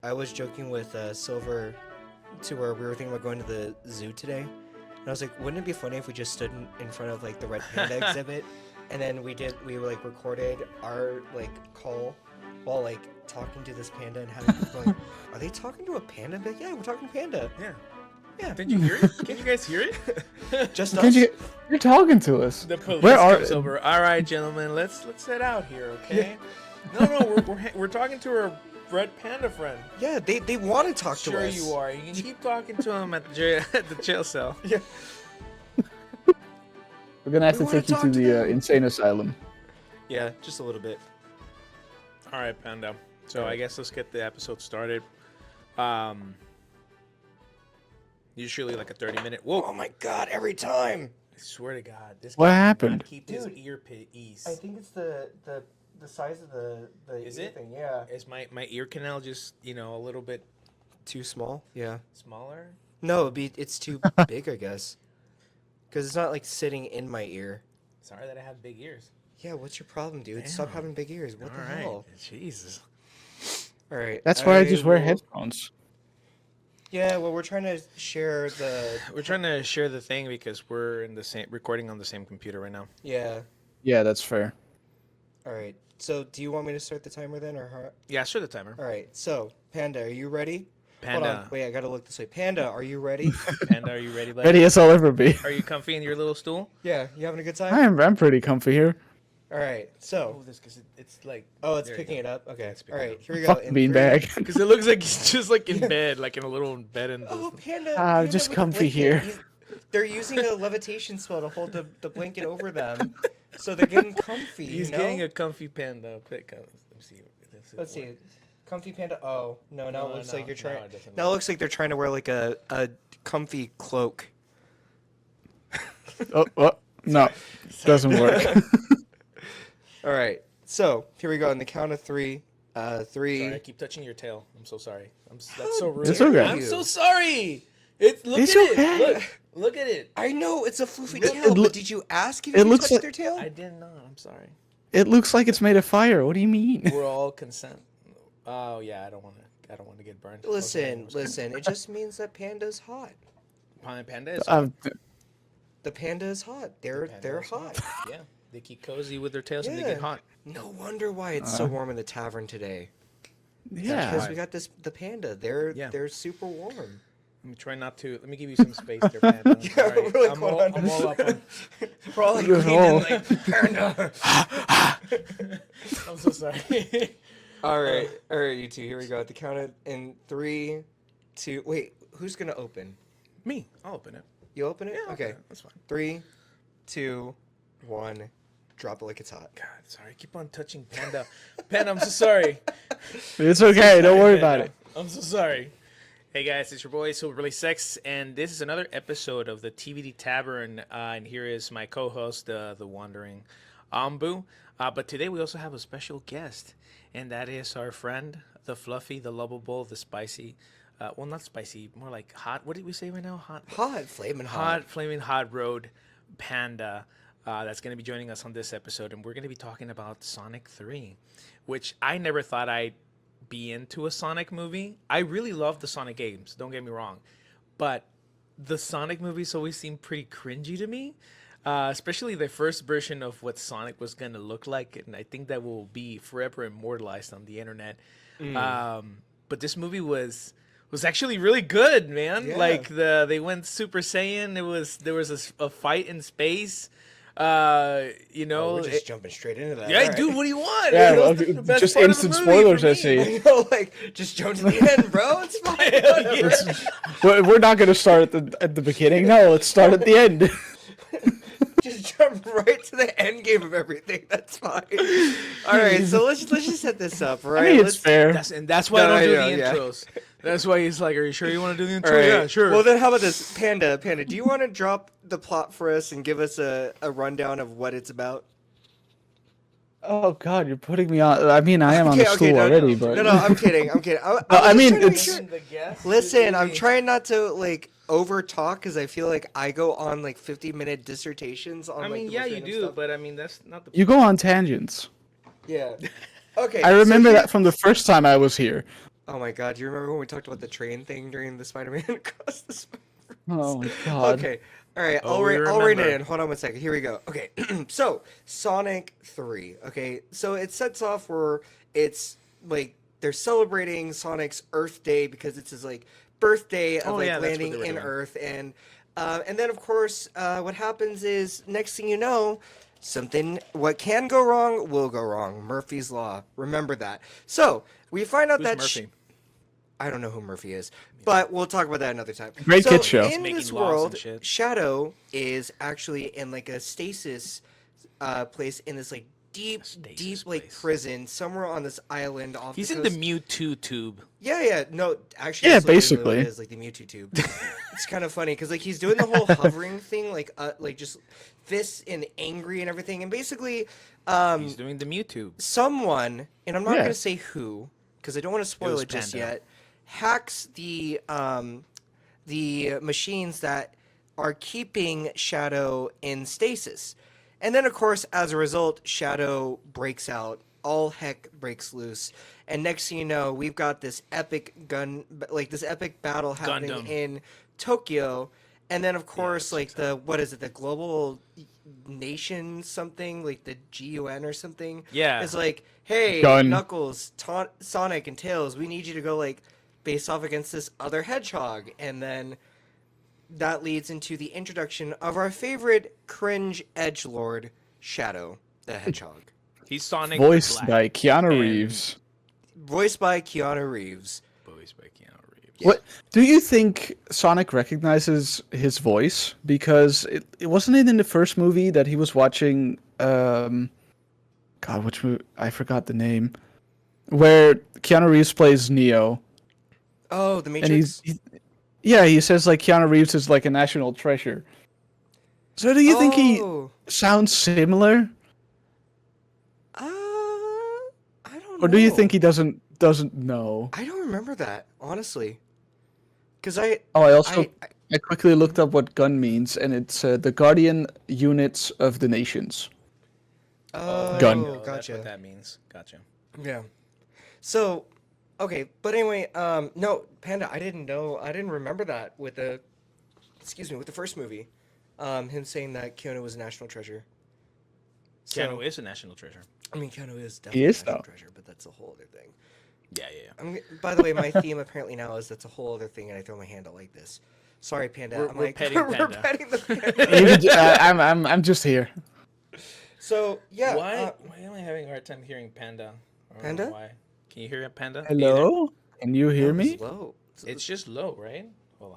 I was joking with Silver to where we were thinking about going to the zoo today, and I was like, wouldn't it be funny if we just stood in front of like the red panda exhibit, and then we like recorded our like call while like talking to this panda and having people going, are they talking to a panda? But yeah, we're talking panda. Yeah. Yeah. Did you hear it? Can you guys hear it? Just Can us. you're talking to us. The police Where are- comes over. All right, gentlemen, let's head out here, okay? No, we're talking to our red panda friend. Yeah, they want to talk to Sure us. you are. You can keep talking to him at the jail cell. Yeah. We're gonna have We to wanna take you talk to to the them. insane asylum. Yeah, just a little bit. All right, Panda. So Alright. I guess let's get the episode started. Usually like a 30-minute. Whoa! Oh my god, every time. I swear to God, this What guy cannot happened? keep his Dude, earpiece. I think it's the size of the Is ear it? thing. Yeah. Is my ear canal just a little bit Too small? Yeah. smaller? No, it's too big, I guess. Because it's not like sitting in my ear. Sorry that I have big ears. Yeah, what's your problem, dude? Stop Damn. having big ears. What All the right. hell? Jesus. All right. That's why I just wear will- headphones. Yeah, well, we're trying to share the. We're trying to share the thing because we're in the same recording on the same computer right now. Yeah. Yeah, that's fair. All right. So, do you want me to start the timer then, or how? Yeah, sure the timer. All right. So, Panda, are you ready? Hold Panda. on. Wait, I gotta look this way. Panda, are you ready? Panda, are you ready, buddy? Ready as I'll ever be. Are you comfy in your little stool? Yeah. You having a good time? I'm pretty comfy here. All right. So. Oh, this because it's like. Oh, it's there you picking go. it up. Okay. It's All picking it right. up. Here we go. Fuck In three- beanbag. Because it looks like he's just like in bed, like in a little bed in the. Oh, Panda. Ah, Panda just with the comfy blanket. here. They're using a levitation spell to hold the blanket over them, so they're getting comfy. He's you know? getting a comfy panda. Let me see. Let's see. Comfy panda. Oh no! Now No, it looks no, like you're no, trying. it doesn't Now it look- looks like they're trying to wear like a comfy cloak. Oh, no. Doesn't work. All right. So here we go. On the count of three. Three. Sorry, I keep touching your tail. I'm so sorry. That's so rude. It's okay. I'm so sorry. Look It's at okay. it. Look at it. I know it's a floofy It- tail, it loo- but did you ask if it you looks touched like- their tail? I did not. I'm sorry. It looks like it's made of fire. What do you mean? We're all consent. Oh yeah, I don't want to get burned. Listen. It just means that panda's hot. Panda is The panda is hot. They're Panda is hot. Yeah, they keep cozy with their tails and they Yeah. get hot. No wonder why it's so warm in the tavern today. yeah. Because we got the panda. They're Yeah. super warm. Let me try not to. Let me give you some space there, Panda. I'm Yeah, sorry. we're like, I'm hold all, on. I'm all up on. We're all like Good cleaning hole. like panda. I'm so sorry. All right, you two. Here we go. At the count of in 3, 2. Wait, who's gonna open? Me, I'll open it. You open it? Yeah, I'll Okay. open it. That's fine. 3, 2, 1. Drop it like it's hot. God, sorry. I keep on touching Panda. Panda, I'm so sorry. It's okay. Don't worry about Panda. it. I'm so sorry. Hey guys, it's your boy Silver Really Sex, and this is another episode of the TBD Tavern. And here is my co-host, the wandering Ambu. But today we also have a special guest, and that is our friend, the fluffy, the lovable, the spicy. Well, not spicy, more like hot. What did we say right now? Hot, flaming hot. Hot, flaming hot road panda. That's going to be joining us on this episode, and we're going to be talking about Sonic 3, which I never thought I'd be into a Sonic movie. I really love the Sonic games, don't get me wrong, but the Sonic movies always seem pretty cringy to me, especially the first version of what Sonic was going to look like, and I think that will be forever immortalized on the internet. But this movie was actually really good, man. Yeah. Like they went Super Saiyan. There was a fight in space. Oh, We're we're just jumping straight into that. yeah, All right. dude. What do you want? Yeah, You know, well, that's the best just part of the instant movie spoilers, for I me. see. I know, like, just jump to the end, bro. It's fine. Yeah. We're not gonna start at the beginning. No, let's start at the end. Just jump right to the end game of everything. That's fine. All right, so let's just set this up, all I right? mean, it's fair. That's why No, I don't do I know, the yeah. intros. That's why he's like, "Are you sure you want to do the intro?" All right. Yeah, sure. Well, then how about this, Panda? Do you want to drop the plot for us and give us a rundown of what it's about? Oh God, you're putting me on. I mean, I am on the stool no, already, no, but no, I'm kidding. I'm kidding. I mean, Listen, I'm trying not to like over talk because I feel like I go on like 50-minute dissertations on. I like, mean, the yeah, most you random do, stuff. but I mean, that's not the. you go on tangents. Yeah. Okay. I remember so that from the first time I was here. Oh my god, do you remember when we talked about the train thing during the Spider-Man Across the Spider-Verse? Oh my god. Okay. All right. Oh, I'll we rein it remember. in. Hold on one second. Here we go. Okay. So Sonic 3. Okay. So it sets off where it's like they're celebrating Sonic's Earth Day because it's his like birthday of Oh like yeah, that's what landing they were in doing. Earth, and then of course what happens is next thing you know. Something, what can go wrong will go wrong. Murphy's Law. Remember that. So, we find out Who's that Murphy? I don't know who Murphy is, but we'll talk about that another time. Great So kid show. in Making this laws and world, shit. Shadow is actually in like a stasis place in this like deep, stasis deep like place. prison somewhere on this island off He's the in the coast. Mewtwo tube. Yeah, no, actually, Yeah, that's literally what basically. it is like the Mewtwo tube. It's kind of funny because like he's doing the whole hovering thing, like just fists and angry and everything, and basically, He's doing the Mewtwo. someone, and I'm not Yeah. gonna say who because I don't want to spoil was it just Panda. yet, hacks the machines that are keeping Shadow in stasis. And then, of course, as a result, Shadow breaks out. All heck breaks loose. And next thing you know, we've got this epic this epic battle happening Gundam. in Tokyo. And then, of course, checks what is it, the global nation something, like the GUN or something? Yeah. It's like, hey, Gun. Knuckles, Sonic, and Tails, we need you to go, like, face off against this other hedgehog. And then that leads into the introduction of our favorite cringe edgelord, Shadow the Hedgehog, He's Sonic Voiced Black. by Keanu And- Reeves. voiced by Keanu Reeves. Voiced by Keanu Reeves. What do you think Sonic recognizes his voice? Because it wasn't it in the first movie that he was watching God, which movie? I forgot the name. Where Keanu Reeves plays Neo. Oh, the And Matrix. yeah, he says like Keanu Reeves is like a national treasure. So do you think he Oh, sounds similar? I don't know. Or do you think he doesn't know? I don't remember that, honestly. Because Oh, I also I I quickly looked up what gun means, and it's the Guardian Units of the Nations. oh, Gun. That's gotcha. what that means. Gotcha. Yeah. So, okay, but anyway, no, Panda, I didn't remember that with the, with the first movie, him saying that Keanu was a national treasure. Keanu is a national treasure. I mean, Keanu is He definitely is, a national though. treasure, but that's a whole other thing. Yeah. By the way, my theme apparently now is that's a whole other thing, and I throw my hand out like this. Sorry, Panda. We're petting we're Panda. petting the panda. I'm just here. So yeah, Why am I having a hard time hearing Panda? I don't Panda? know why. Can you hear Panda? Hello? Can you hear that was me? low. It's just low, right? Hold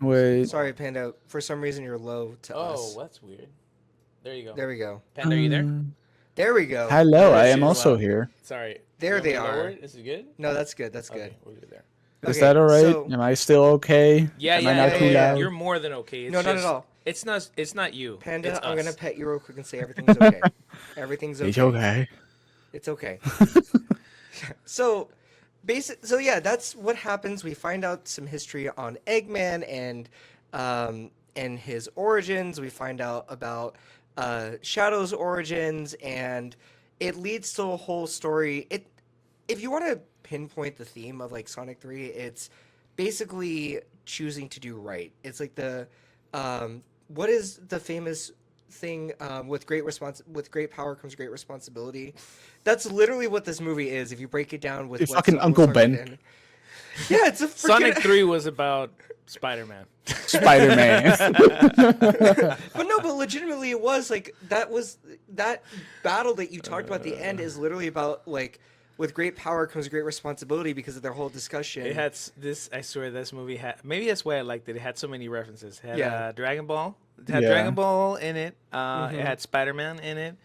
on. Wait. Sorry, Panda. For some reason, you're low to Oh, us. that's weird. There you go. There we go. Panda, are you there? There we go. Hello, I This am is also loud. here. Sorry. There You want they me to are. lower it? Is it good? No, that's good. That's good. Okay, we'll do it there. Is Okay, that alright? so- Am I still okay? Yeah, Am I not too yeah. loud? You're more than okay. It's No, not at just- all. It's not you. Panda, it's I'm us. gonna pet you real quick and say everything's okay. Everything's okay. It's okay. It's okay. So, so yeah, that's what happens. We find out some history on Eggman and his origins. We find out about Shadow's origins, and it leads to a whole story. If you want to pinpoint the theme of like Sonic 3, it's basically choosing to do right. It's like the what is the famous thing with great power comes great responsibility. That's literally what this movie is if you break it down with You're what fucking Sonic Uncle was Ben. talking in. Yeah, it's a freaking Sonic 3 was about Spider-Man. Spider-Man. but legitimately it was like that battle that you talked about at the end is literally about like with great power comes great responsibility because of their whole discussion. It had this. I swear, this movie had. Maybe that's why I liked it. It had so many references. It had Yeah. Dragon Ball. It had Yeah. Dragon Ball in it. Mm-hmm. It had Spider-Man in it.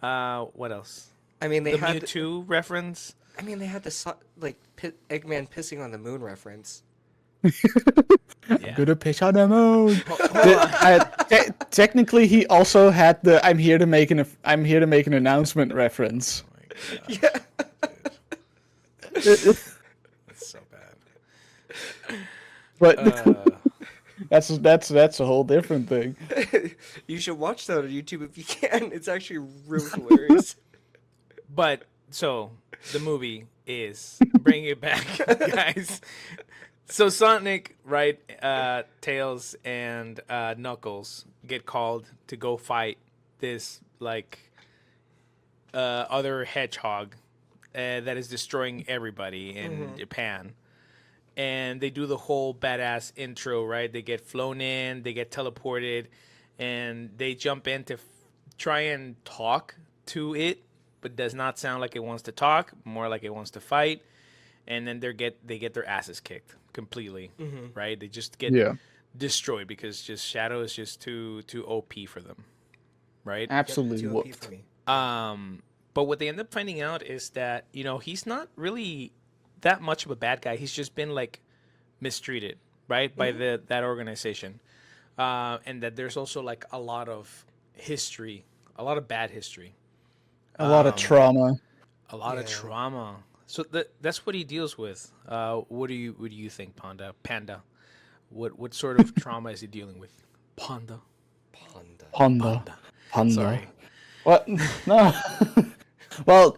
What else? I mean they The had Mewtwo reference. I mean they had the Eggman pissing on the moon reference. Yeah. Gonna pitch on the moon. Hold on. Technically, he also had the "I'm here to make an announcement" reference. Oh my God, Yeah. that's so bad. But that's a whole different thing. You should watch that on YouTube if you can. It's actually really hilarious. But so the movie, is. Bring it back, guys. So Sonic, right? Tails and Knuckles get called to go fight this other hedgehog that is destroying everybody in Japan. And they do the whole badass intro, right? They get flown in, they get teleported, and they jump in to try and talk to it, but does not sound like it wants to talk, more like it wants to fight. And then they get their asses kicked completely, right? They just get Yeah, destroyed because just Shadow is just too OP for them, right? Yep, absolutely 2 OP for whooped. me. But what they end up finding out is that he's not really that much of a bad guy. He's just been like mistreated, right, by that organization, and that there's also like a lot of history, a lot of bad history, A lot of trauma. a lot of Yeah. trauma. So that's what he deals with. What do you think, Panda? What sort of trauma is he dealing with? Panda. Panda. Honda. Panda. Honda. Sorry. What? No. Well,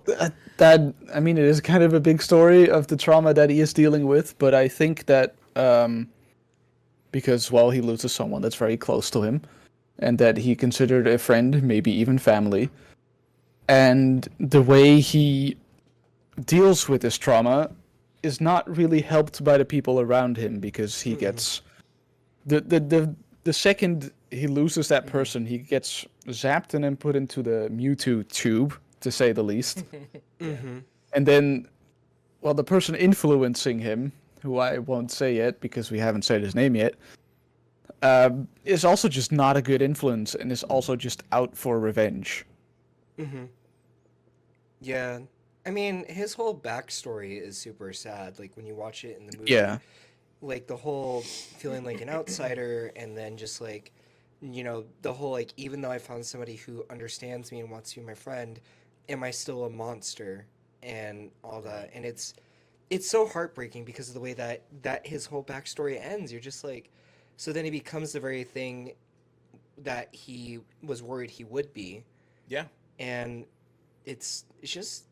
that I mean, it is kind of a big story of the trauma that he is dealing with, but I think that because he loses someone that's very close to him, and that he considered a friend, maybe even family, and the way he deals with this trauma is not really helped by the people around him because he gets the second he loses that person, he gets zapped and then put into the Mewtwo tube, to say the least. And then, the person influencing him, who I won't say yet because we haven't said his name yet, is also just not a good influence and is also just out for revenge. Yeah. I mean, his whole backstory is super sad. Like when you watch it in the movie, Yeah. like the whole feeling like an outsider, and then just like, the whole like, even though I found somebody who understands me and wants to be my friend, am I still a monster and all that? And it's so heartbreaking because of the way that his whole backstory ends. You're just like, so then he becomes the very thing that he was worried he would be, Yeah. and it's just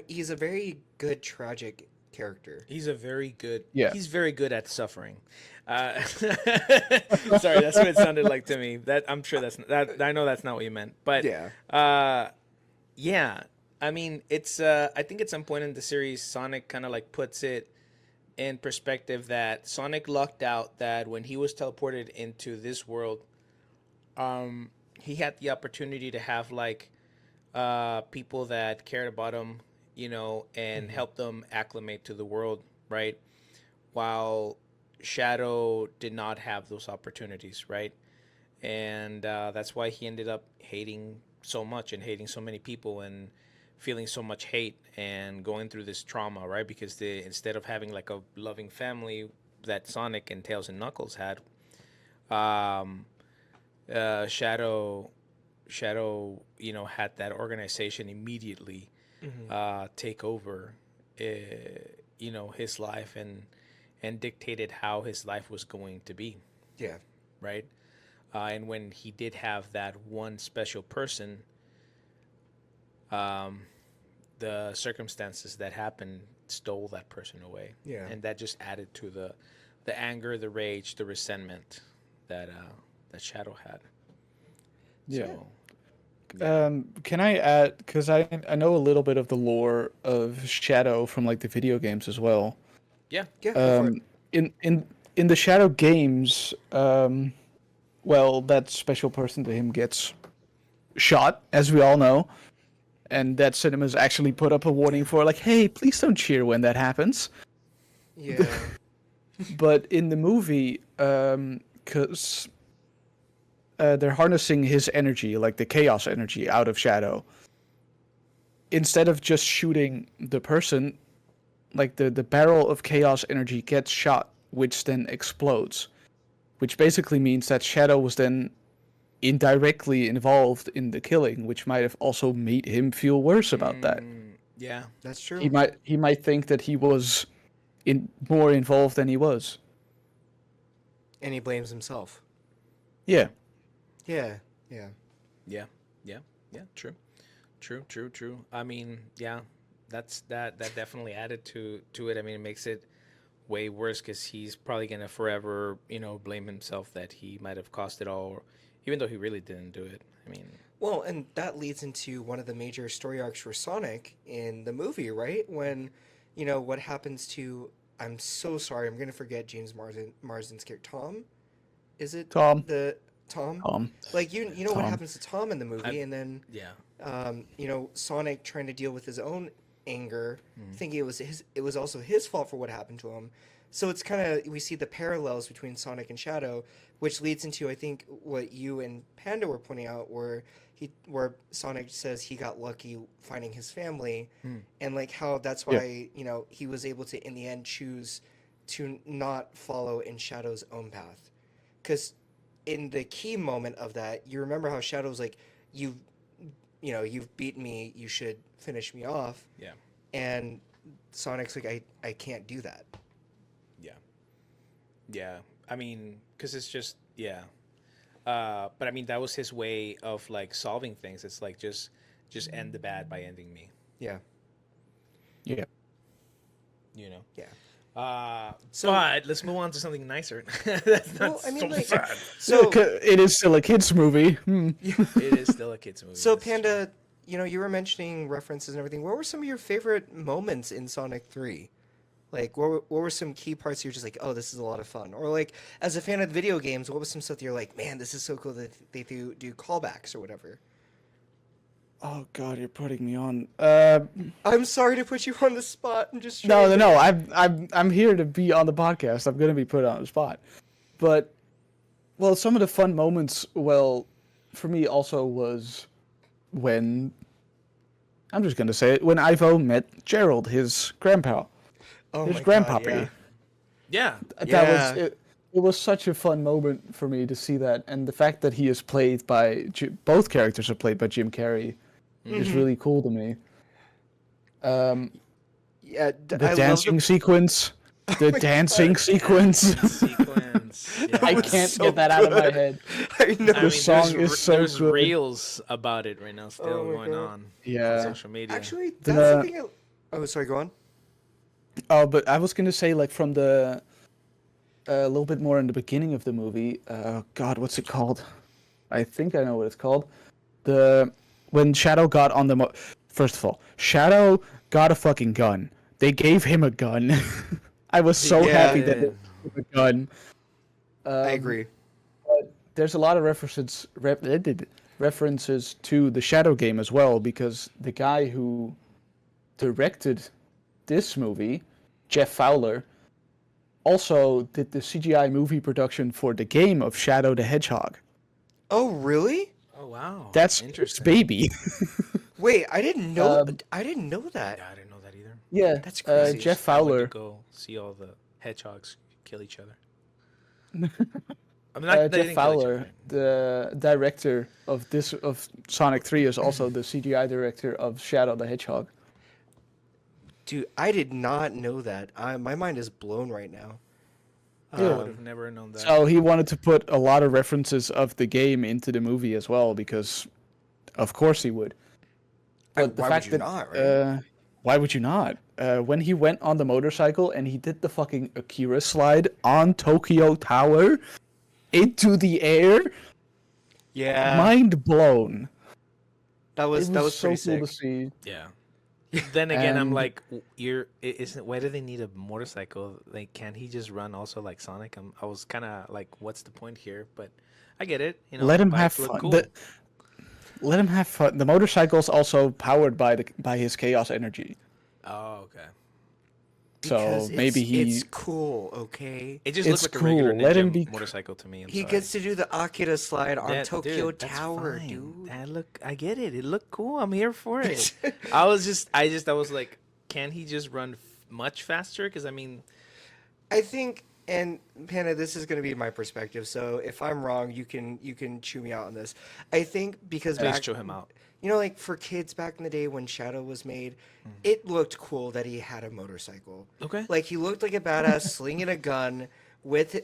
he's a very good tragic character. He's a very good. Yeah. He's very good at suffering. Sorry, that's what it sounded like to me. That I'm sure that I know that's not what you meant, but Yeah. yeah. I mean, it's. I think at some point in the series, Sonic kind of like puts it in perspective that Sonic lucked out that when he was teleported into this world, he had the opportunity to have like people that cared about him, and help them acclimate to the world, right? While Shadow did not have those opportunities, right? And that's why he ended up hating so much and hating so many people and feeling so much hate and going through this trauma, right? Because instead of having like a loving family that Sonic and Tails and Knuckles had, um, Shadow, had that organization immediately take over, his life and dictated how his life was going to be, Yeah. right? And when he did have that one special person, the circumstances that happened stole that person away. Yeah. And that just added to the anger, the rage, the resentment that Shadow had. Yeah. So, Can I add, because I know a little bit of the lore of Shadow from like the video games as well. yeah. Yeah. Go for it. In the Shadow games, that special person to him gets shot, as we all know, and that cinemas actually put up a warning for like, hey, please don't cheer when that happens. Yeah. But in the movie, because they're harnessing his energy, like the chaos energy, out of Shadow. Instead of just shooting the person, like the barrel of chaos energy gets shot, which then explodes. Which basically means that Shadow was then indirectly involved in the killing, which might have also made him feel worse about that. Yeah. That's He true. might think that he was more involved than he was. And he blames himself. Yeah. Yeah. Yeah. Yeah. Yeah. Yeah. True. True. True. True. I mean, yeah. that definitely added to it. I mean, it makes it way worse because he's probably gonna forever, blame himself that he might have caused it all, even though he really didn't do it. I mean, Well, and that leads into one of the major story arcs for Sonic in the movie, right? When, what happens to. I'm so sorry, I'm gonna forget James Marsden's character. Tom? Is it Tom. the Tom? Tom. Like you know what Tom. happens to Tom in the movie, and then yeah, Sonic trying to deal with his own anger, Mm-hmm. thinking it was also his fault for what happened to him. So it's kind of we see the parallels between Sonic and Shadow, which leads into I think what you and Panda were pointing out, where Sonic says he got lucky finding his family, and like how that's why he was able to in the end choose to not follow in Shadow's own path, because in the key moment of that, you remember how Shadow's like, you've beaten me, you should finish me off. yeah, And Sonic's like, I can't do that. yeah, yeah. I mean, because it's just yeah. But I mean, that was his way of like solving things. It's like just end the bad by ending me. Yeah. Yeah. You know. Yeah. So, but let's move on to something nicer. That's not so sad. So It is still a kids movie. It is still a kids movie. so that's true. Panda, you were mentioning references and everything. What were some of your favorite moments in Sonic 3? Like, what were some key parts you're just like, oh, this is a lot of fun? Or like, as a fan of video games, what was some stuff that you're like, man, this is so cool that they do callbacks or whatever? Oh God, you're putting me on. I'm sorry to put you on the spot. I'm just No, trying no, to- no. I'm here to be on the podcast. I'm gonna be put on the spot. But well, some of the fun moments, well, for me also was when I'm just gonna say it when Ivo met Gerald, his grandpa, Oh his my grandpappy. God, yeah. Yeah. That was Yeah. it. It was such a fun moment for me to see that, and the fact that he is played by both characters are played by Jim Carrey is really cool to me. Yeah, The I love dancing the sequence, the dancing sequence. Sequence. Yeah. I was can't so get that out of my good. head. I know. I mean, song there's, is so there's good. reels about it right now still Oh my going God. on Yeah. social media. Actually, The- that's something. Oh, sorry. Go on. Oh, but I was gonna say like from the a little bit more in the beginning of the movie. God, what's it called? I think I know what it's called. When Shadow got on the first of all, Shadow got a fucking gun. They gave him a gun. I was so Yeah. happy that they gave him a gun. I agree. There's a lot of references to the Shadow game as well, because the guy who directed this movie, Jeff Fowler, also did the CGI movie production for the game of Shadow the Hedgehog. Oh, really? Oh wow, That's his interesting. baby. Wait, I didn't know. Um, I didn't know that. Yeah, I didn't know that either. Yeah, That's crazy. Jeff I went to Fowler. go see all the hedgehogs kill each other. I'm not they Jeff didn't kill each Fowler, other. the director of Sonic 3, is also the CGI director of Shadow the Hedgehog. Dude, I did not know that. My mind is blown right now. I Yeah. would have never known that. So he wanted to put a lot of references of the game into the movie as well, because of course he would. But the why would fact you that not, right? why would you not? When he went on the motorcycle and he did the fucking Akira slide on Tokyo Tower into the air, Yeah, mind blown. that was so pretty cool to sick. see. Yeah. Then again, I'm And- like, isn't why do they need a motorcycle? Like, can't he just run also like Sonic? I was kind of like, what's the point here? But I get it. Let him have bikes look fun. cool. Let him have fun. The motorcycle's also powered by his chaos energy. Oh, okay. Because So maybe it's cool. okay. It just It's looked like a regular cool. Let him ninja be- motorcycle to me. I'm He sorry. gets to do the Akira slide on That- Tokyo dude, that's Tower, fine. dude. I get it. It looked cool. I'm here for it. I was like, can he just run much faster? Because I mean, I think, and Panda, this is going to be my perspective. So if I'm wrong, you can chew me out on this. I think because please back, chew him out. like for kids back in the day when Shadow was made, it looked cool that he had a motorcycle. Okay. Like he looked like a badass slinging a gun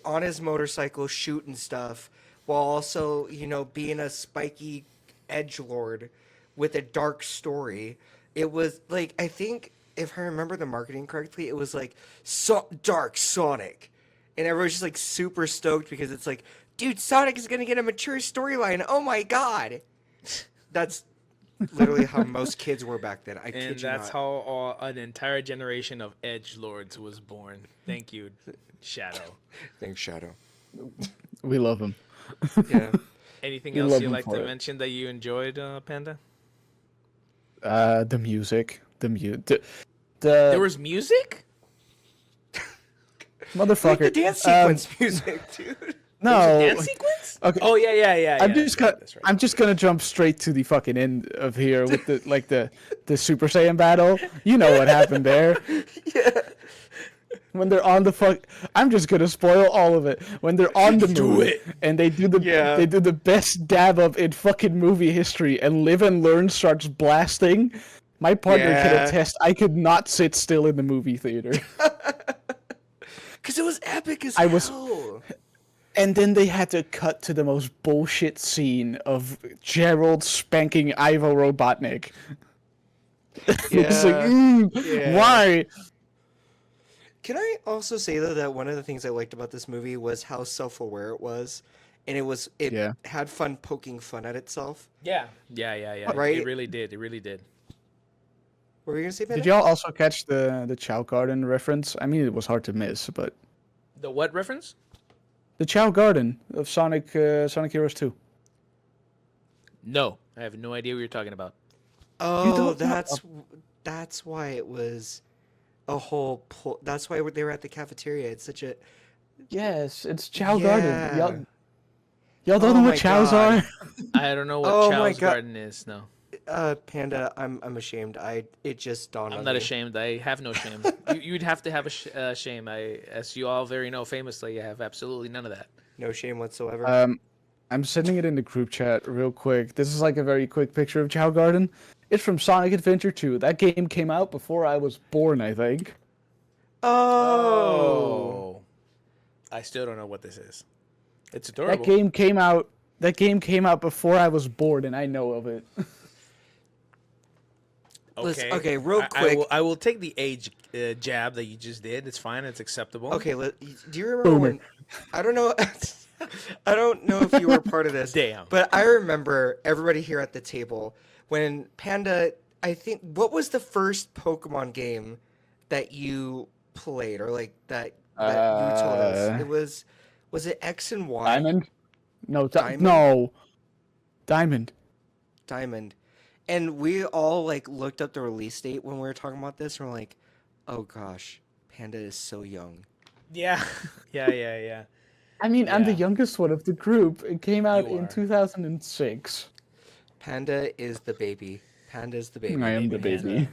on his motorcycle shooting stuff while also, being a spiky edge lord with a dark story. It was like I think if I remember the marketing correctly, it was like Dark Sonic, and everyone's just like super stoked because it's like, dude, Sonic is gonna get a mature storyline. Oh my god, that's literally how most kids were back then. I And kid you that's not. how an entire generation of edge lords was born. Thank you, Shadow. Thanks, Shadow. We love him. Yeah. Anything We else love you'd him like for to it. mention that you enjoyed, Panda? The music, the There was music? Like the motherfucker. dance sequence music, dude. There was a No. dance sequence? Okay. Oh yeah. I'm That's just gonna right, that's right. I'm just gonna jump straight to the fucking end of here with the Super Saiyan battle. You know what happened there. Yeah. When they're on the fuck, I'm just gonna spoil all of it. When they're on the Do moon it. and Yeah. they do the best dab up in fucking movie history, and Live and Learn starts blasting. My partner can Yeah. attest. I could not sit still in the movie theater. Because it was epic as I was, hell. and then they had to cut to the most bullshit scene of Gerald spanking Ivo Robotnik. It was like, Yeah. why? Can I also say though that one of the things I liked about this movie was how self-aware it was, and it Yeah. had fun poking fun at itself. Yeah. Right? It really did. It really did. What were you gonna say, Did Panda? y'all also catch the Chow Garden reference? I mean, it was hard to miss, but The what reference? the Chow Garden of Sonic Heroes 2. No, I have no idea what you're talking about. Oh, don't know- that's why it was a whole. That's why they were at the cafeteria. It's such a Yes, it's Chow yeah. Garden. Y'all don't Oh know my what Chows God. are? I don't know what Oh my Chow's God. Garden is. No, Panda, I'm ashamed. It just dawned I'm on not me. ashamed. I have no shame. You'd have to have a shame. As you all very know, famously, I have absolutely none of that. No shame whatsoever. I'm sending it in the group chat real quick. This is like a very quick picture of Chow Garden. It's from Sonic Adventure 2. That game came out before I was born, I think. Oh. I still don't know what this is. It's That adorable. game came out. That game came out before I was born, and I know of it. Listen, okay, real I quick. I will take the age jab that you just did. It's fine. It's acceptable. Okay, do you remember Boomer. when? I don't know. I don't know if you were part of this. Damn. But I remember everybody here at the table when Panda. I think what was the first Pokemon game that you played, or like that you told us it was it X and Y? Diamond? No, Diamond? no. Diamond. Diamond. And we all like looked up the release date when we were talking about this, and we're like, "Oh gosh, Panda is so young." Yeah. Yeah. I mean, I'm the Yeah. youngest one of the group. It came out You in are. 2006. Panda is the baby. Panda is the baby. I am the Baby baby.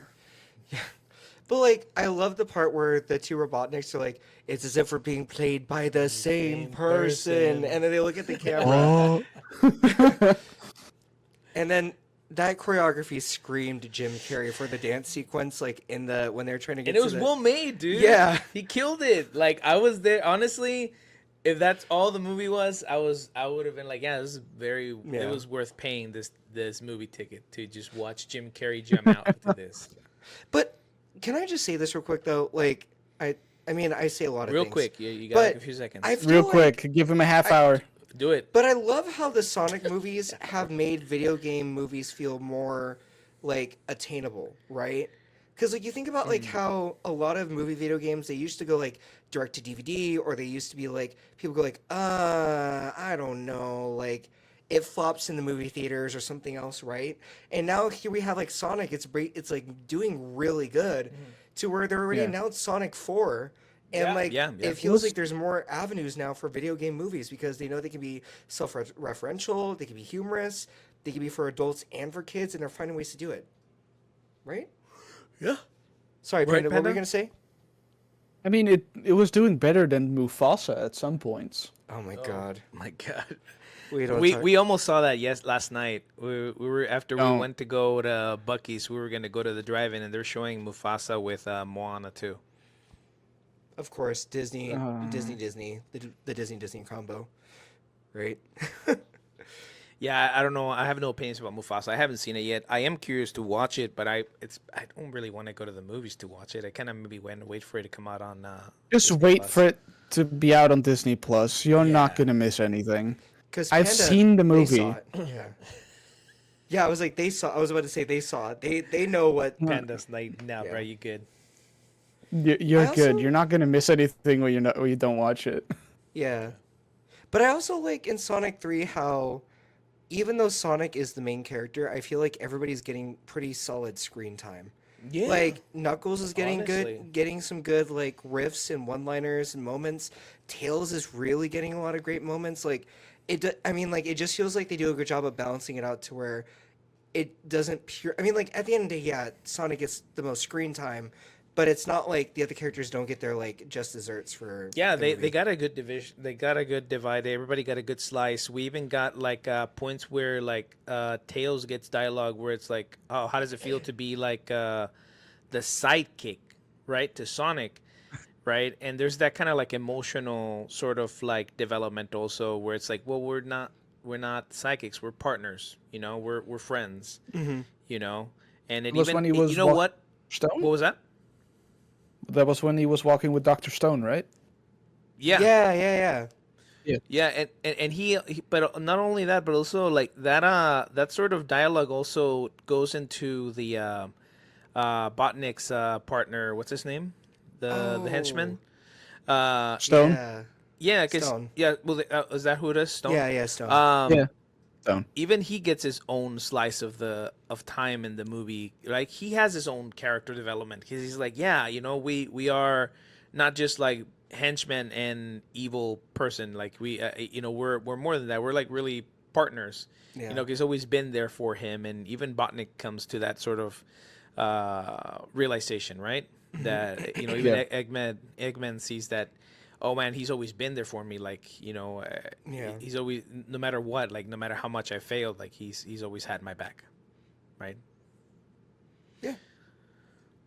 But like, I love the part where the two Robotniks are like, "It's as if we're being played by the same same person," person. and then they look at the camera, Oh. and then that choreography screamed Jim Carrey for the dance sequence, like in the when they're trying to get And it to was the well made, dude. Yeah. He killed it. Like I was there. Honestly, if that's all the movie was, I would have been like, yeah, this is very. Yeah. It was worth paying this movie ticket to just watch Jim Carrey jam out to this. But can I just say this real quick though? Like, I mean, I say a lot of Real things. quick, you got but like a few seconds. I feel Real like- quick, give him a half hour. Do it. But I love how the Sonic movies have made video game movies feel more like attainable, right? Because like you think about like how a lot of movie video games they used to go like direct to DVD, or they used to be like people go like I don't know, like it flops in the movie theaters or something else, right? And now here we have like Sonic, it's like doing really good to where they already Yeah. announced Sonic 4. And Yeah. it feels like there's more avenues now for video game movies because they know they can be self-referential, they can be humorous, they can be for adults and for kids, and they're finding ways to do it. Right? Yeah. Sorry, Right, Panda, what were Panda? you gonna say? I mean, it was doing better than Mufasa at some points. Oh my god. My God. We don't We almost saw that last night. We were after we Oh. went to go to Bucky's. We were gonna go to the drive-in, and they're showing Mufasa with Moana too. Of course, Disney, the Disney combo, right? Yeah, I don't know. I have no opinions about Mufasa. I haven't seen it yet. I am curious to watch it, but I don't really want to go to the movies to watch it. I kind of maybe wait for it to come out on Just Disney wait for Plus. it to be out on Disney Plus. You're not Yeah. gonna miss anything. Because I've Panda, seen the they saw movie. it. Yeah. Yeah, I was like, they saw. I was about to say they saw it. They know what. Panda's like, nah, Yeah. bro, you good. You're I good. also, You're not gonna miss anything when you don't watch it. yeah, but I also like in Sonic 3 how even though Sonic is the main character, I feel like everybody's getting pretty solid screen time. Yeah, Like Knuckles is getting honestly. getting some good like riffs and one-liners and moments. Tails is really getting a lot of great moments. Like I mean, like it just feels like they do a good job of balancing it out to where it doesn't pure. I mean, like at the end of the day, yeah, Sonic gets the most screen time, but it's not like the other characters don't get their like just desserts for Yeah, the they movie. got a good division. They got a good divide. Everybody got a good slice. We even got like points where like Tails gets dialogue where it's like, oh, how does it feel to be like the sidekick, right, to Sonic, right? And there's that kind of like emotional sort of like development also where it's like, well, we're not sidekicks, we're partners, we're friends, Hmm. you know. And That was when he you was know walking what Stone. was that? That was when he was walking with Doctor Stone, right? Yeah. Yeah, yeah, Yeah. Yeah, and but not only that, but also like that sort of dialogue also goes into the Botnick's partner. What's his name? yeah. The Oh, henchman. Uh, Stone. yeah. yeah, cause Stone. yeah. Well, is that who it is? Stone. Yeah, yeah, Stone. Yeah. Um, Stone. even he gets his own slice of time in the movie. Like he has his own character development because he's like, yeah, we are not just like henchmen and evil person. Like we're more than that. We're like really partners. Yeah. He's always been there for him, and even Botnick comes to that sort of realization, right? That even Yeah. Eggman sees that, oh man, he's always been there for me. Like Yeah. he's always, no matter what, like no matter how much I failed, like he's always had my back, right? Yeah.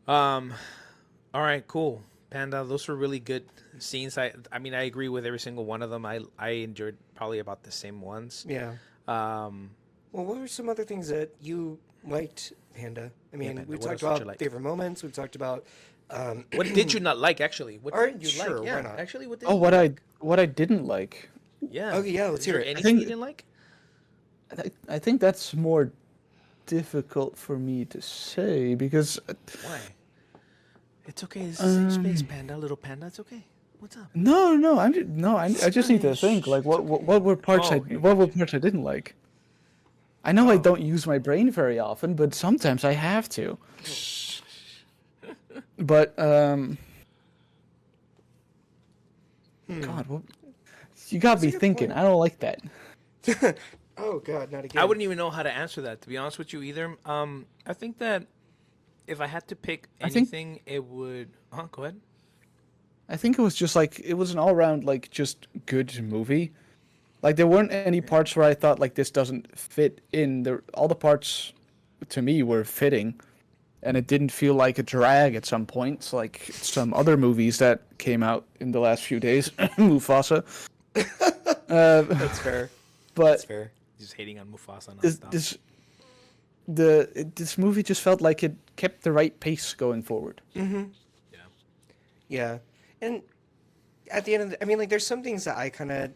Um, all right, cool, Panda. Those were really good scenes. I mean, I agree with every single one of them. I enjoyed probably about the same ones. Yeah. Um, Well, what were some other things that you liked, Panda? I yeah, mean, Panda. we What talked else did you about like? favorite moments. We've talked about. What did you not like? Actually, what All right, didn't you sure, like? why Yeah, not? actually, what Oh, didn't you like? what I didn't like. Yeah. Okay, yeah, let's Is hear there it. anything you think didn't like? I think that's more difficult for me to say because Why? It's okay. It's a safe space, um Panda. Little Panda. It's okay. What's up? no, I just need to think like It's okay. what were parts Oh, I okay, what were gotcha. parts I didn't like. I know I Oh. don't use my brain very often, but sometimes I have to. But God, what, you got That's a me good thinking. point. I don't like that. Oh God, not I again. wouldn't even know how to answer that, to be honest with you, either. I think that if I had to pick I think anything, it would. Huh? Go ahead. I think it was just like it was an all around like just good movie. Like there weren't any Yeah. parts where I thought like this doesn't fit in. There all the parts to me were fitting, and it didn't feel like a drag at some points, like some other movies that came out in the last few days. Mufasa. That's fair. That's But fair. Just hating on Mufasa this nonstop. this this movie just felt like it kept the right pace going forward. Mm-hmm. Yeah. Yeah, and at the end of I mean, like, there's some things that I kind of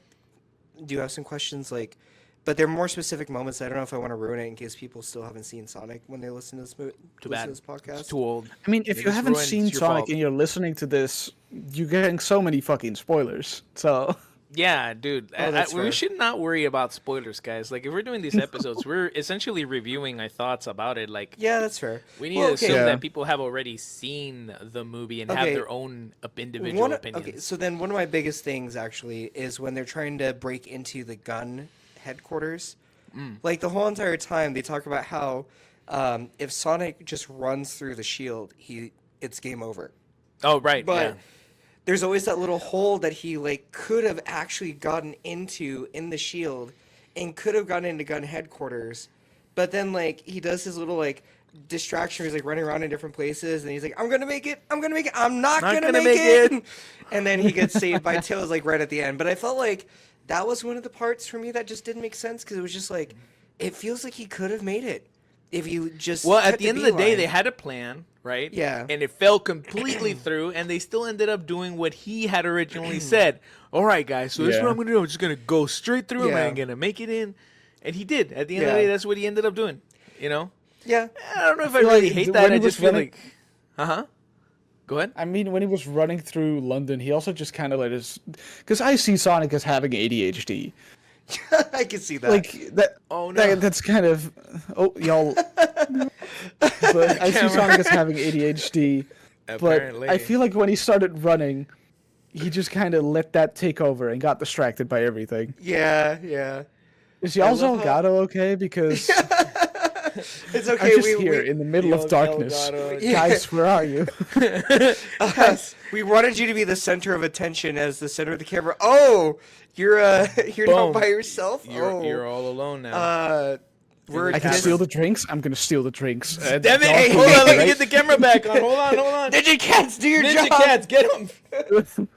do have some questions, like, but they're more specific moments. I don't know if I want to ruin it in case people still haven't seen Sonic when they listen to Too listen bad. to this It's podcast. too old. I mean, if If you it's haven't ruined, seen it's your Sonic fault. and you're listening to this, you're getting so many fucking spoilers. So Yeah, dude. Oh, that's We fair. should not worry about spoilers, guys. Like, if we're doing these episodes, we're essentially reviewing our thoughts about it. Like, Yeah, that's fair. we need Well, to okay, assume yeah. that people have already seen the movie and have okay. their own individual Okay, opinions. so then one of my biggest things actually is when they're trying to break into the gun headquarters. Like the whole entire time, they talk about how if Sonic just runs through the shield, it's game over. Oh, right. Yeah. But there's always that little hole that he like could have actually gotten into in the shield, and could have gotten into gun headquarters. But then like he does his little like distraction. He's like running around in different places, and he's like, "I'm gonna make it. I'm gonna make it. I'm not Not gonna gonna make make it." And then he gets saved by Tails like right at the end. But I felt like that was one of the parts for me that just didn't make sense because it was just like, it feels like he could have made it if you just. Well, at kept the end of the day, beeline. they had a plan, right? Yeah. And it fell completely through, and they still ended up doing what he had originally said. All right, guys, so this is what Yeah. I'm going to do. I'm just going to go straight through him, and Yeah. I'm going to make it in. And he did. At the end of the Yeah. day, that's what he ended up doing, you know? Yeah. I don't know if I feel really like hate when that. he I was just feel running- like... Uh-huh. Go ahead. I mean, when he was running through London, he also just kind of let his, because I see Sonic as having ADHD. I can see that. Like that. Oh, no. That's kind of. Oh, y'all. But I see Sonic as having ADHD. Apparently. But I feel like when he started running, he just kind of let that take over and got distracted by everything. yeah, yeah. Is y'all's love how- Elgato okay? Because It's okay. I'm just here in the middle Yo, of darkness. Elgato. Guys, where are you? We wanted you to be the center of attention as the center of the camera. Oh, you're you're Boom. not by yourself. You're all alone now. We're I can dis- steal the drinks. I'm gonna steal the drinks. Damn it! y'all Hey, can hold make on, it, let me right? get the camera back on. Hold on. Ninja cats, do your Ninja job. cats, get them.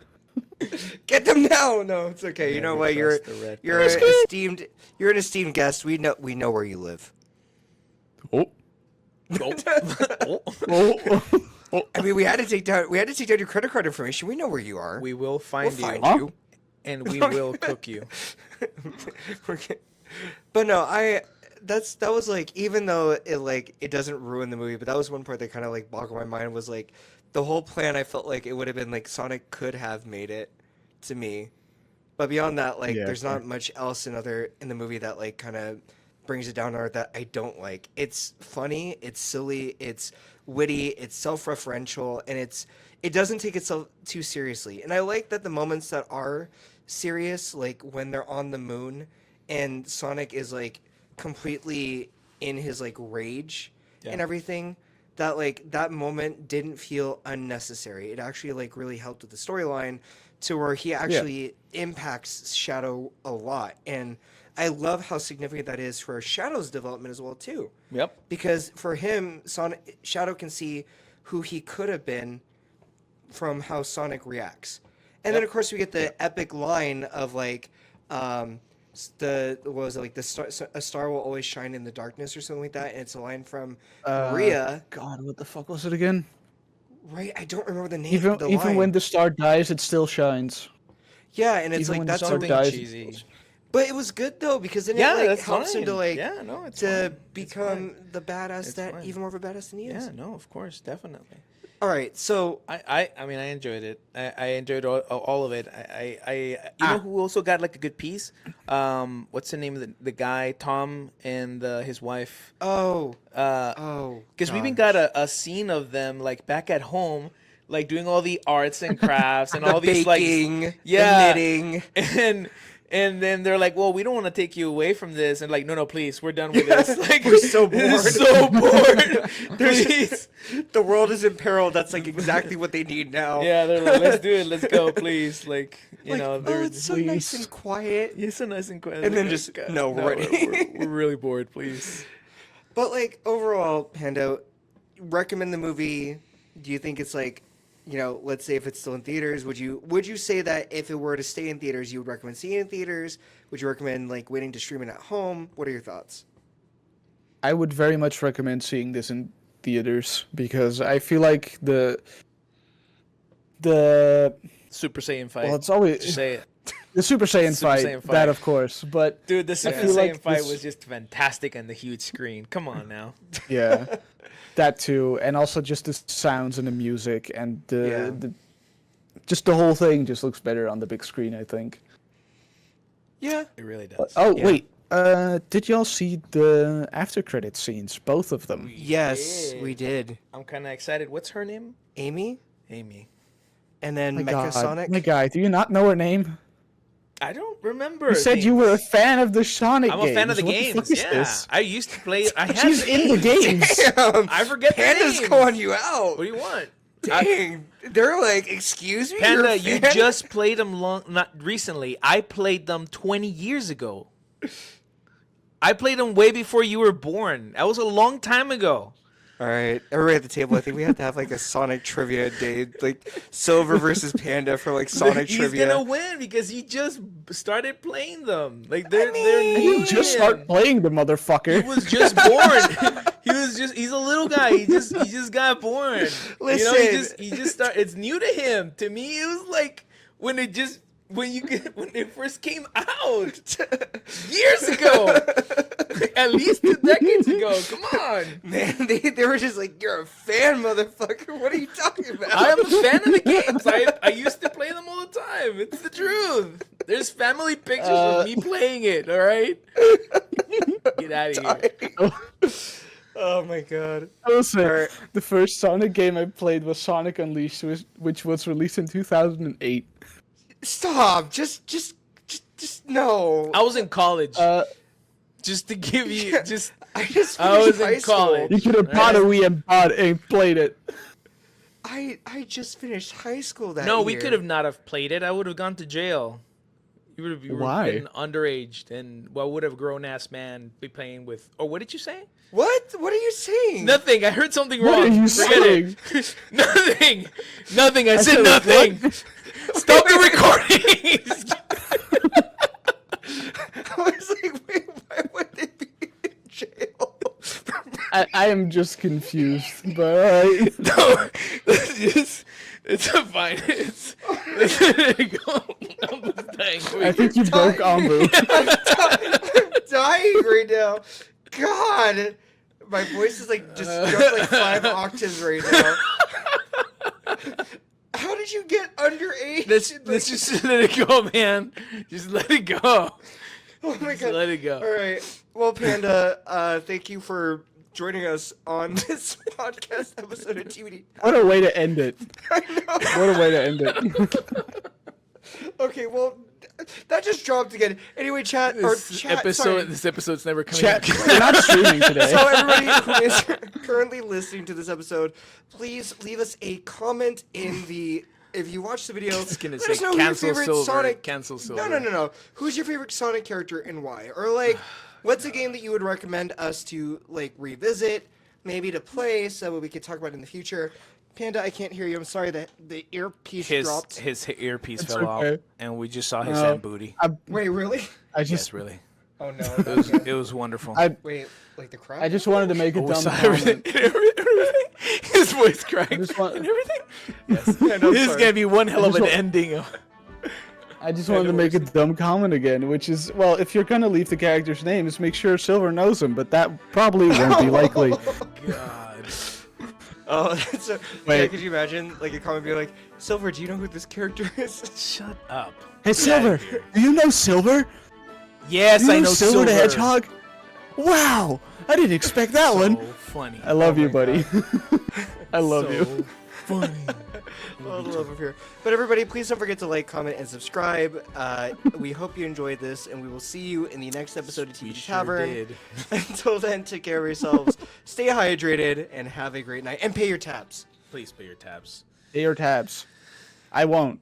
Get them now. No, it's okay. You know Never what? You're trust the red you're flag. an esteemed. You're an esteemed guest. We know where you live. Oh. Oh. Oh. I mean, we had to take down your credit card information. We know where you are. We will We'll find you, find Huh? you. and we will cook you. But no, that was like, even though it doesn't ruin the movie, but that was one part that kind of like boggled my mind, was like the whole plan. I felt like it would have been like Sonic could have made it to me, but beyond that, like Yeah, there's fair. not much else in the movie that like kind of brings it down or that I don't like. It's funny, it's silly, it's witty, it's self-referential, and it doesn't take itself too seriously. And I like that the moments that are serious, like when they're on the moon and Sonic is like completely in his like rage and everything, that like that moment didn't feel unnecessary. It actually like really helped with the storyline to where he actually impacts Shadow a lot. And I love how significant that is for Shadow's development as well too. Yep. Because for him, Shadow can see who he could have been from how Sonic reacts. And then of course we get the epic line of like what was it, like a star will always shine in the darkness or something like that, and it's a line from Maria. God, what the fuck was it again? Right, I don't remember the name. Even of the even line. when the star dies, it still shines. Yeah, and it's even like when the that's star something dies, cheesy. but it was good though, because then Yeah, it like that's helps him to fine. like Yeah, no, it's to fine. It's become fine. the badass It's that fine. even more of a badass than he is. Yeah, no, of course, definitely. All right, so I mean, I enjoyed it. I enjoyed all of it. You know who also got like a good piece? What's the name of the guy? Tom and his wife. oh Because we even got a scene of them like back at home, like doing all the arts and crafts and all these baking, like yeah, the knitting. and then they're like, well, we don't want to take you away from this, and like, no, please, we're done with this. Like, We're so this is bored. so bored. Please. The world is in peril. That's like exactly what they need now. Yeah, they're like, let's do it, let's go, please. Like, you Like, know, oh, they're it's so nice please. and quiet. yeah, so nice and quiet. And then Like, just, God, no, we're ready. we're really bored, please. But like overall, Pando, recommend the movie. Do you think it's like, let's say if it's still in theaters, would you say that if it were to stay in theaters, you would recommend seeing it in theaters? Would you recommend like waiting to stream it at home? What are your thoughts? I would very much recommend seeing this in theaters because I feel like the Super Saiyan fight. well, it's always Just say it. the Super Saiyan, Super fight, Saiyan fight. that of course, but Dude, the Super feel Saiyan like fight this- was just fantastic on the huge screen. Come on now. yeah, that too, and also just the sounds and the music and the just the whole thing just looks better on the big screen, I think. Yeah. It really does. Oh Yeah. wait, did y'all see the after credit scenes? Both of them. Yes, did. we did. I'm kind of excited. What's her name? Amy, Amy. and then My Mecha God, Sonic. my guy, do you not know her name? I don't remember. You said you were a things. fan of the Sonic I'm games. a fan of the What games. fuck is Yeah, this? I used to play. I had She's in the games. Damn, I forget the Panda's names. calling you out. What do you want? Dang, they're like, excuse me, you're Panda, a you fan? just played them not recently. I played them 20 years ago. I played them way before you were born. That was a long time ago. All right, everybody at the table. I think we have to have like a Sonic trivia day, like Silver versus Panda for like Sonic He's trivia. gonna win because he just started playing them. Like I they're I new. didn't just start playing the motherfucker. He was just born. He's a little guy. He just got born. Listen. He just started. It's new to him. To me, it was like when it first came out years ago. At least 2 decades ago. Come on. Man, they were just like, you're a fan, motherfucker. What are you talking about? I am a fan of the games. I used to play them all the time. It's the truth. There's family pictures of me playing it, all right? Get out of here. Oh my god. Also, the first Sonic game I played was Sonic Unleashed, which was released in 2008. Stop. Just no. I was in college. Just to give you, I just I was finished high in school. college. You could have bought a Wii and played it. I just finished high school that No, year. we could have not have played it. I would have gone to jail. You would Why? have been underage, and what would have a grown-ass man be playing with? Or what did you say? What? What are you saying? Nothing. I heard something What wrong. are you Forget saying? it. Nothing. Nothing. I said said, nothing. Stop the recording. I was like, wait, why would they be in jail? I am just confused, but alright. No, it's a fine. It's I'm dying. I think you broke Ambu. I'm dying right now. God, my voice is like just jumped like 5 octaves right now. How did you get underage? Let's just let it go, man. Just let it go. Oh my Just god. let it go. All right. Well, Panda, thank you for joining us on this podcast episode of TBD. What a way to end it. I know. What a way to end it. Okay, well, that just dropped again. Anyway, chat. This episode's never coming Chat, out. we're not streaming today. So everybody who is currently listening to this episode, please leave us a comment in the. If you watch the video, It's gonna let say us know who your cancel favorite Silver. Sonic. Cancel Silver. No. Who's your favorite Sonic character and why? Or like, what's a game that you would recommend us to like revisit, maybe to play, so we could talk about it in the future? Panda, I can't hear you. I'm sorry that the earpiece dropped. His earpiece It's fell okay. out, and we just saw his No. booty. Wait, really? I Yes, just, really. Oh no. It was wonderful. Wait, like the crowd? I just wanted to make a We dumb saw everything. comment. His voice cracked just want- and everything. Yes. Yeah, no, This is sorry. gonna be one hell of just an want- ending. I just wanted to make a dumb comment again, which is, well, if you're gonna leave the character's name, just make sure Silver knows him, but that probably won't be likely. God. Oh, that's a. Wait. Yeah, could you imagine like a comment being like, Silver, do you know who this character is? Shut up. Hey, Silver, do you know Silver? Yes, Do I you know Silver the Hedgehog? Wow, I didn't expect that So one. funny. I love Oh you, my buddy. I love So you. funny. All the love of here. But everybody, please don't forget to like, comment, and subscribe. We hope you enjoyed this, and we will see you in the next episode of We TBD sure Tavern. did. Until then, take care of yourselves, stay hydrated, and have a great night. And pay your tabs. Please pay your tabs. Pay your tabs. I won't.